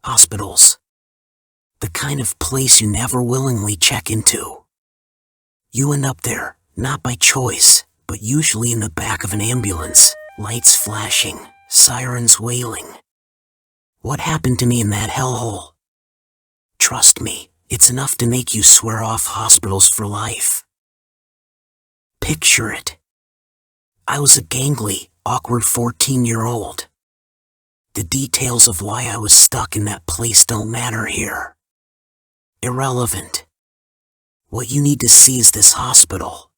Hospitals. The kind of place you never willingly check into. You end up there, not by choice, but usually in the back of an ambulance, lights flashing, sirens wailing. What happened to me in that hellhole? Trust me, it's enough to make you swear off hospitals for life. Picture it. I was a gangly, awkward 14-year-old. The details of why I was stuck in that place don't matter here. Irrelevant. What you need to see is this hospital.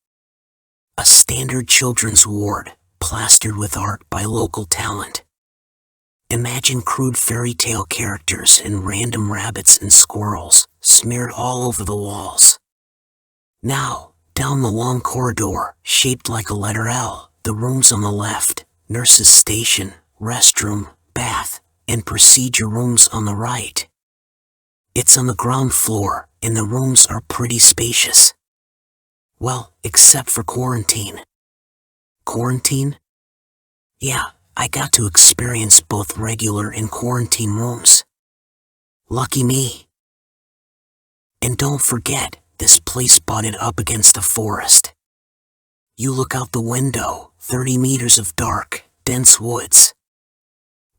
A standard children's ward, plastered with art by local talent. Imagine crude fairy tale characters and random rabbits and squirrels smeared all over the walls. Now, down the long corridor, shaped like a letter L, the rooms on the left, nurse's station, restroom, bath, and procedure rooms on the right. It's on the ground floor, and the rooms are pretty spacious. Well, except for quarantine. Quarantine? Yeah, I got to experience both regular and quarantine rooms. Lucky me. And don't forget, this place butted up against a forest. You look out the window, 30 meters of dark, dense woods.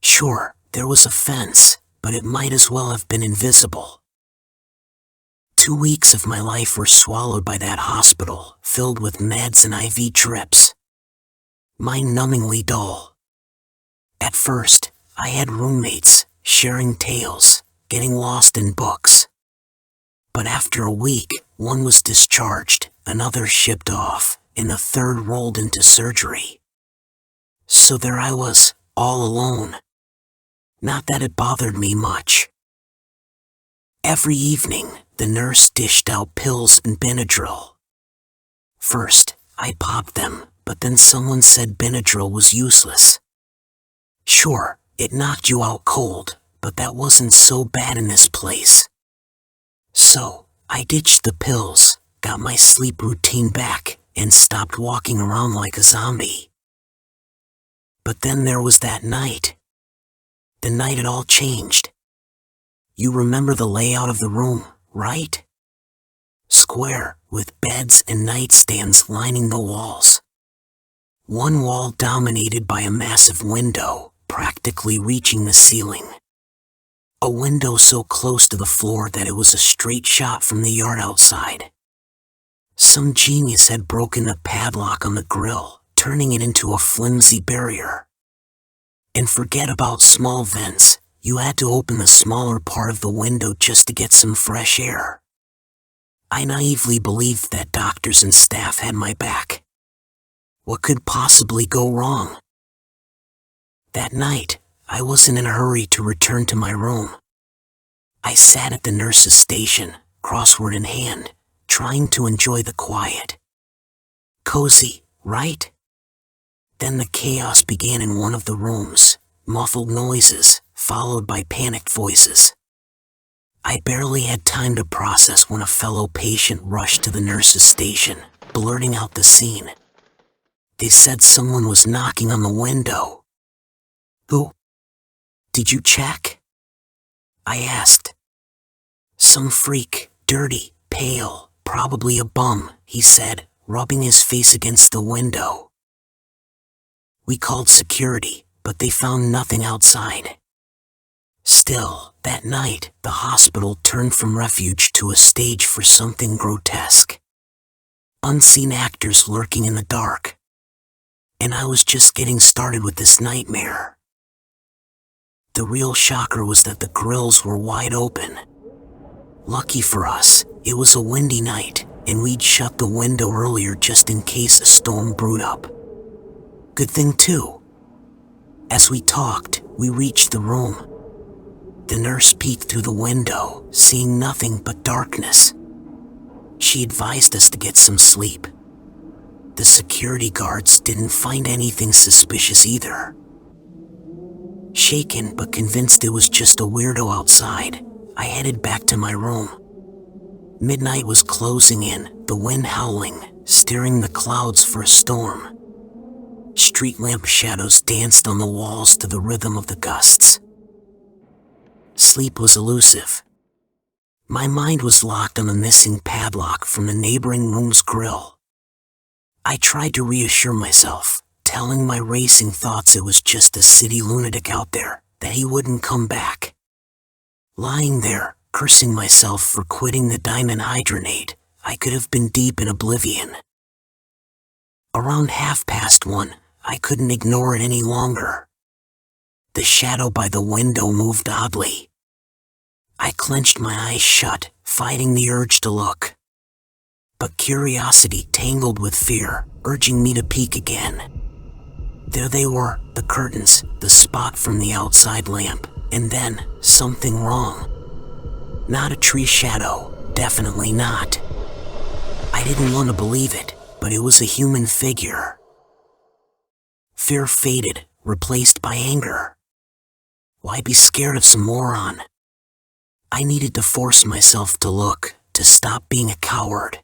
Sure, there was a fence, but it might as well have been invisible. 2 weeks of my life were swallowed by that hospital, filled with meds and IV trips. Mind-numbingly dull. At first, I had roommates, sharing tales, getting lost in books. But after a week, one was discharged, another shipped off, and the third rolled into surgery. So there I was, all alone. Not that it bothered me much. Every evening, the nurse dished out pills and Benadryl. First, I popped them, but then someone said Benadryl was useless. Sure, it knocked you out cold, but that wasn't so bad in this place. So, I ditched the pills, got my sleep routine back, and stopped walking around like a zombie. But then there was that night. The night it all changed. You remember the layout of the room, right? Square, with beds and nightstands lining the walls. One wall dominated by a massive window, practically reaching the ceiling. A window so close to the floor that it was a straight shot from the yard outside. Some genius had broken the padlock on the grill, turning it into a flimsy barrier. And forget about small vents, you had to open the smaller part of the window just to get some fresh air. I naively believed that doctors and staff had my back. What could possibly go wrong? That night, I wasn't in a hurry to return to my room. I sat at the nurse's station, crossword in hand, trying to enjoy the quiet. Cozy, right? Then the chaos began in one of the rooms, muffled noises, followed by panicked voices. I barely had time to process when a fellow patient rushed to the nurse's station, blurting out the scene. They said someone was knocking on the window. Who? Did you check? I asked. Some freak, dirty, pale, probably a bum, he said, rubbing his face against the window. We called security, but they found nothing outside. Still, that night, the hospital turned from refuge to a stage for something grotesque. Unseen actors lurking in the dark. And I was just getting started with this nightmare. The real shocker was that the grills were wide open. Lucky for us, it was a windy night, and we'd shut the window earlier just in case a storm brewed up. Good thing too. As we talked, we reached the room. The nurse peeked through the window, seeing nothing but darkness. She advised us to get some sleep. The security guards didn't find anything suspicious either. Shaken but convinced it was just a weirdo outside, I headed back to my room. Midnight was closing in, the wind howling, steering the clouds for a storm. Street lamp shadows danced on the walls to the rhythm of the gusts. Sleep was elusive. My mind was locked on the missing padlock from the neighboring room's grill. I tried to reassure myself, telling my racing thoughts it was just a city lunatic out there, that he wouldn't come back. Lying there, cursing myself for quitting the diamond hydronate, I could have been deep in oblivion. Around 1:30, I couldn't ignore it any longer. The shadow by the window moved oddly. I clenched my eyes shut, fighting the urge to look. But curiosity tangled with fear, urging me to peek again. There they were, the curtains, the spot from the outside lamp, and then, something wrong. Not a tree shadow, definitely not. I didn't want to believe it, but it was a human figure. Fear faded, replaced by anger. Why be scared of some moron? I needed to force myself to look, to stop being a coward.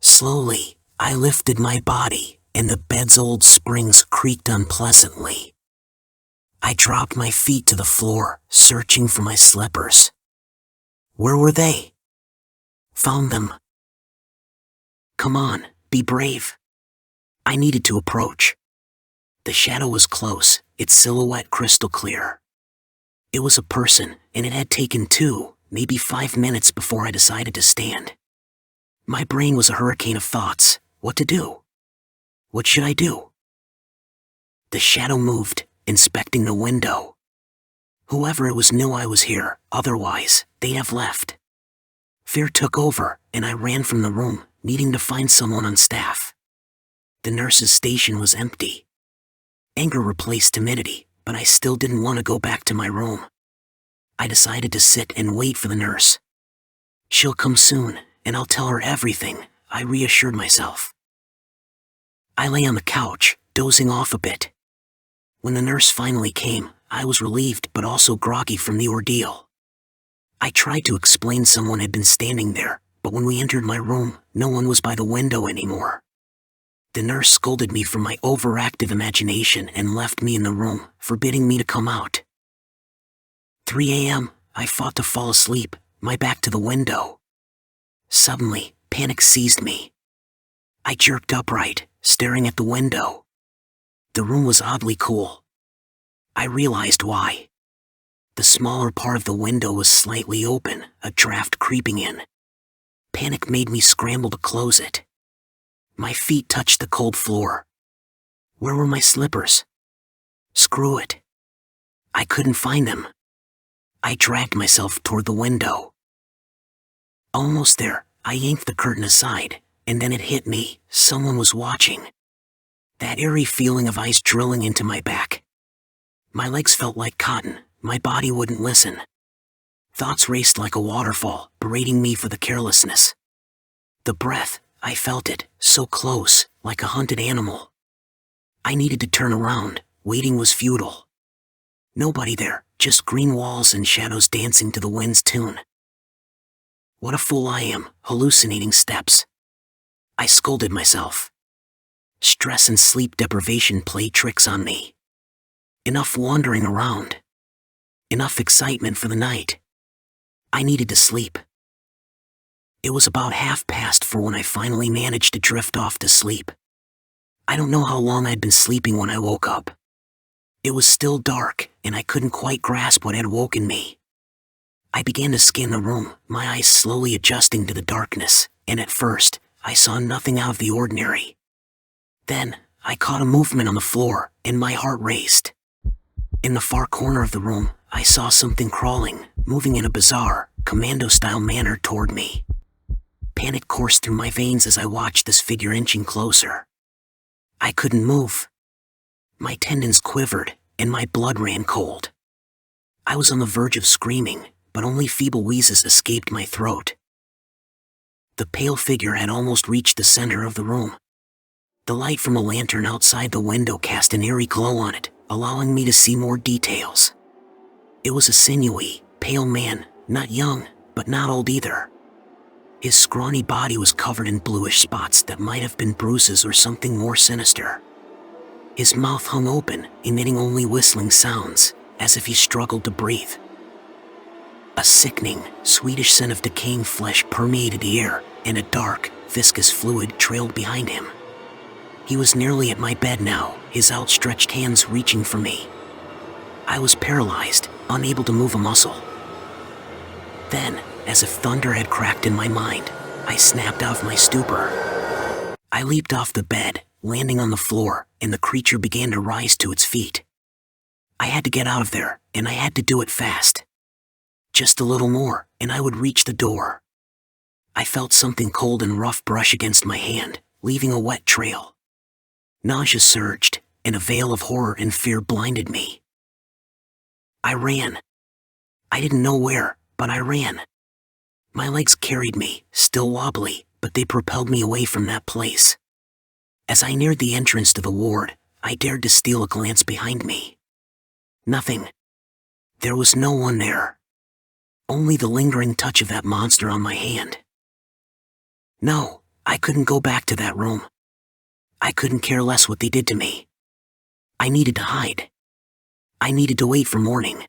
Slowly, I lifted my body, and the bed's old springs creaked unpleasantly. I dropped my feet to the floor, searching for my slippers. Where were they? Found them. Come on, be brave. I needed to approach. The shadow was close, its silhouette crystal clear. It was a person, and it had taken 2, maybe 5 minutes before I decided to stand. My brain was a hurricane of thoughts. What to do? What should I do? The shadow moved, inspecting the window. Whoever it was knew I was here, otherwise, they'd have left. Fear took over, and I ran from the room, needing to find someone on staff. The nurse's station was empty. Anger replaced timidity, but I still didn't want to go back to my room. I decided to sit and wait for the nurse. She'll come soon, and I'll tell her everything, I reassured myself. I lay on the couch, dozing off a bit. When the nurse finally came, I was relieved but also groggy from the ordeal. I tried to explain someone had been standing there, but when we entered my room, no one was by the window anymore. The nurse scolded me for my overactive imagination and left me in the room, forbidding me to come out. 3 a.m., I fought to fall asleep, my back to the window. Suddenly, panic seized me. I jerked upright, staring at the window. The room was oddly cool. I realized why. The smaller part of the window was slightly open, a draft creeping in. Panic made me scramble to close it. My feet touched the cold floor. Where were my slippers? Screw it. I couldn't find them. I dragged myself toward the window. Almost there, I yanked the curtain aside, and then it hit me, someone was watching. That eerie feeling of ice drilling into my back. My legs felt like cotton, my body wouldn't listen. Thoughts raced like a waterfall, berating me for the carelessness. The breath, I felt it, so close, like a hunted animal. I needed to turn around, waiting was futile. Nobody there, just green walls and shadows dancing to the wind's tune. What a fool I am, hallucinating steps. I scolded myself. Stress and sleep deprivation play tricks on me. Enough wandering around. Enough excitement for the night. I needed to sleep. It was about 4:30 when I finally managed to drift off to sleep. I don't know how long I'd been sleeping when I woke up. It was still dark, and I couldn't quite grasp what had woken me. I began to scan the room, my eyes slowly adjusting to the darkness, and at first, I saw nothing out of the ordinary. Then, I caught a movement on the floor, and my heart raced. In the far corner of the room, I saw something crawling, moving in a bizarre, commando-style manner toward me. Panic coursed through my veins as I watched this figure inching closer. I couldn't move. My tendons quivered, and my blood ran cold. I was on the verge of screaming, but only feeble wheezes escaped my throat. The pale figure had almost reached the center of the room. The light from a lantern outside the window cast an eerie glow on it, allowing me to see more details. It was a sinewy, pale man, not young, but not old either. His scrawny body was covered in bluish spots that might have been bruises or something more sinister. His mouth hung open, emitting only whistling sounds, as if he struggled to breathe. A sickening, sweetish scent of decaying flesh permeated the air, and a dark, viscous fluid trailed behind him. He was nearly at my bed now, his outstretched hands reaching for me. I was paralyzed, unable to move a muscle. Then, as if thunder had cracked in my mind, I snapped out of my stupor. I leaped off the bed, landing on the floor, and the creature began to rise to its feet. I had to get out of there, and I had to do it fast. Just a little more, and I would reach the door. I felt something cold and rough brush against my hand, leaving a wet trail. Nausea surged, and a veil of horror and fear blinded me. I ran. I didn't know where, but I ran. My legs carried me, still wobbly, but they propelled me away from that place. As I neared the entrance to the ward, I dared to steal a glance behind me. Nothing. There was no one there. Only the lingering touch of that monster on my hand. No, I couldn't go back to that room. I couldn't care less what they did to me. I needed to hide. I needed to wait for morning.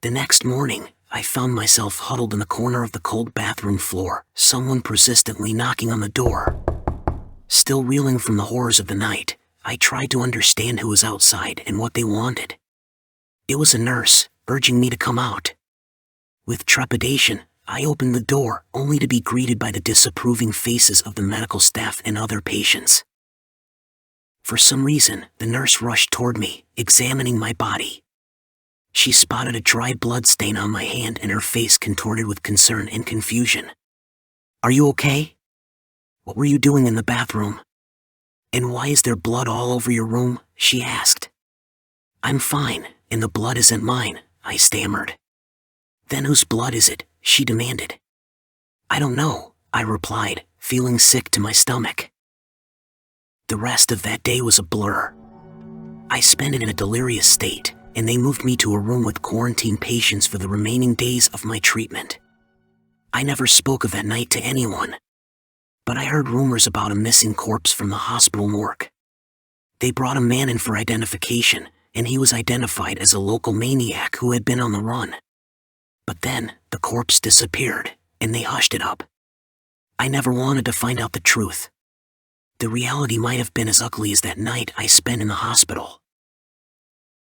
The next morning, I found myself huddled in the corner of the cold bathroom floor, someone persistently knocking on the door. Still reeling from the horrors of the night, I tried to understand who was outside and what they wanted. It was a nurse, urging me to come out. With trepidation, I opened the door, only to be greeted by the disapproving faces of the medical staff and other patients. For some reason, the nurse rushed toward me, examining my body. She spotted a dry blood stain on my hand and her face contorted with concern and confusion. "Are you okay? What were you doing in the bathroom? And why is there blood all over your room?" she asked. "I'm fine, and the blood isn't mine," I stammered. "Then whose blood is it?" she demanded. "I don't know," I replied, feeling sick to my stomach. The rest of that day was a blur. I spent it in a delirious state, and they moved me to a room with quarantine patients for the remaining days of my treatment. I never spoke of that night to anyone, but I heard rumors about a missing corpse from the hospital morgue. They brought a man in for identification, and he was identified as a local maniac who had been on the run. But then, the corpse disappeared, and they hushed it up. I never wanted to find out the truth. The reality might have been as ugly as that night I spent in the hospital.